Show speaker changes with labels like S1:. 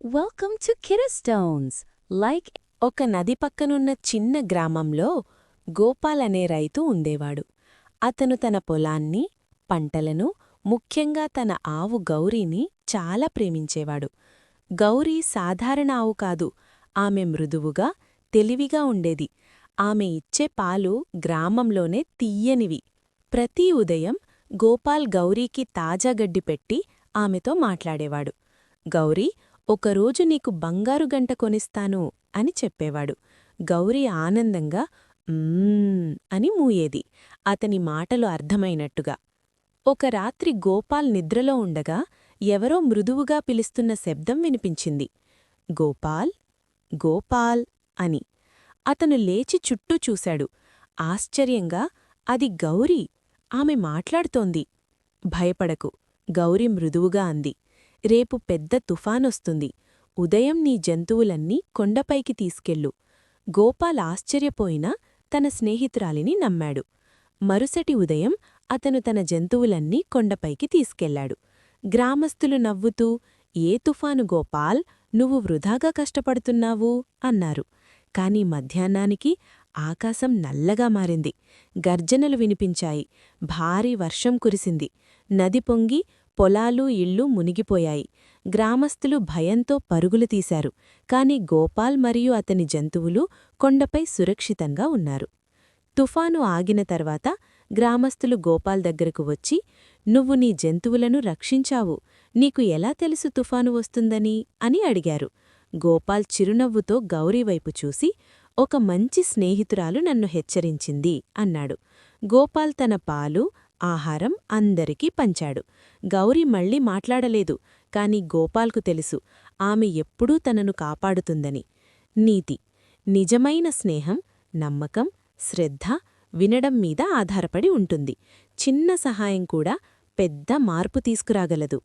S1: Welcome to Kidderstones. Like
S2: ఒక నది పక్కనున్న చిన్న గ్రామంలో గోపాల్ అనే రైతు ఉండేవాడు. అతను తన పొలాన్ని, పంటలను, ముఖ్యంగా తన ఆవు గౌరీని చాలా ప్రేమించేవాడు. గౌరీ సాధారణ ఆవు కాదు, ఆమె మృదువుగా, తెలివిగా ఉండేది. ఆమె ఇచ్చే పాలు గ్రామంలోనే తియ్యనివి. ప్రతి ఉదయం గోపాల్ గౌరీకి తాజా గడ్డి పెట్టి ఆమెతో మాట్లాడేవాడు. గౌరీ, ఒకరోజు నీకు బంగారు గంట కొనిస్తాను అని చెప్పేవాడు. గౌరీ ఆనందంగా అని మూయేది, అతని మాటలు అర్థమైనట్టుగా. ఒక రాత్రి గోపాల్ నిద్రలో ఉండగా ఎవరో మృదువుగా పిలుస్తున్న శబ్దం వినిపించింది. గోపాల్, గోపాల్ అని. అతను లేచి చుట్టూ చూశాడు. ఆశ్చర్యంగా, అది గౌరీ. ఆమె మాట్లాడుతోంది. భయపడకు, గౌరీ మృదువుగా అంది. రేపు పెద్ద తుఫానొస్తుంది. ఉదయం నీ జంతువులన్నీ కొండపైకి తీసుకెళ్ళు. గోపాల్ ఆశ్చర్యపోయినా తన స్నేహితురాలిని నమ్మాడు. మరుసటి ఉదయం అతను తన జంతువులన్నీ కొండపైకి తీసుకెళ్లాడు. గ్రామస్థులు నవ్వుతూ, ఏ తుఫాను గోపాల్, నువ్వు వృధాగా కష్టపడుతున్నావు అన్నారు. కాని మధ్యాహ్నానికి ఆకాశం నల్లగా మారింది. గర్జనలు వినిపించాయి. భారీ వర్షం కురిసింది. నది పొంగి పొలాలు, ఇళ్ళు మునిగిపోయాయి. గ్రామస్థులు భయంతో పరుగులు తీశారు. కాని గోపాల్ మరియు అతని జంతువులు కొండపై సురక్షితంగా ఉన్నారు. తుఫాను ఆగిన తర్వాత గ్రామస్థులు గోపాల్ దగ్గరకు వచ్చి, నువ్వు నీ జంతువులను రక్షించావు, నీకు ఎలా తెలుసు తుఫాను వస్తుందని అని అడిగారు. గోపాల్ చిరునవ్వుతో గౌరీవైపు చూసి, ఒక మంచి స్నేహితురాలు నన్ను హెచ్చరించింది అన్నాడు. గోపాల్ తన పాలు, ఆహారం అందరికీ పంచాడు. గౌరీ మళ్ళీ మాట్లాడలేదు. కాని గోపాల్కు తెలుసు, ఆమె ఎప్పుడూ తనను కాపాడుతుందని. నీతి: నిజమైన స్నేహం, నమ్మకం, శ్రద్ధ, వినడం మీద ఆధారపడి ఉంటుంది. చిన్న సహాయం కూడా పెద్ద మార్పు తీసుకురాగలదు.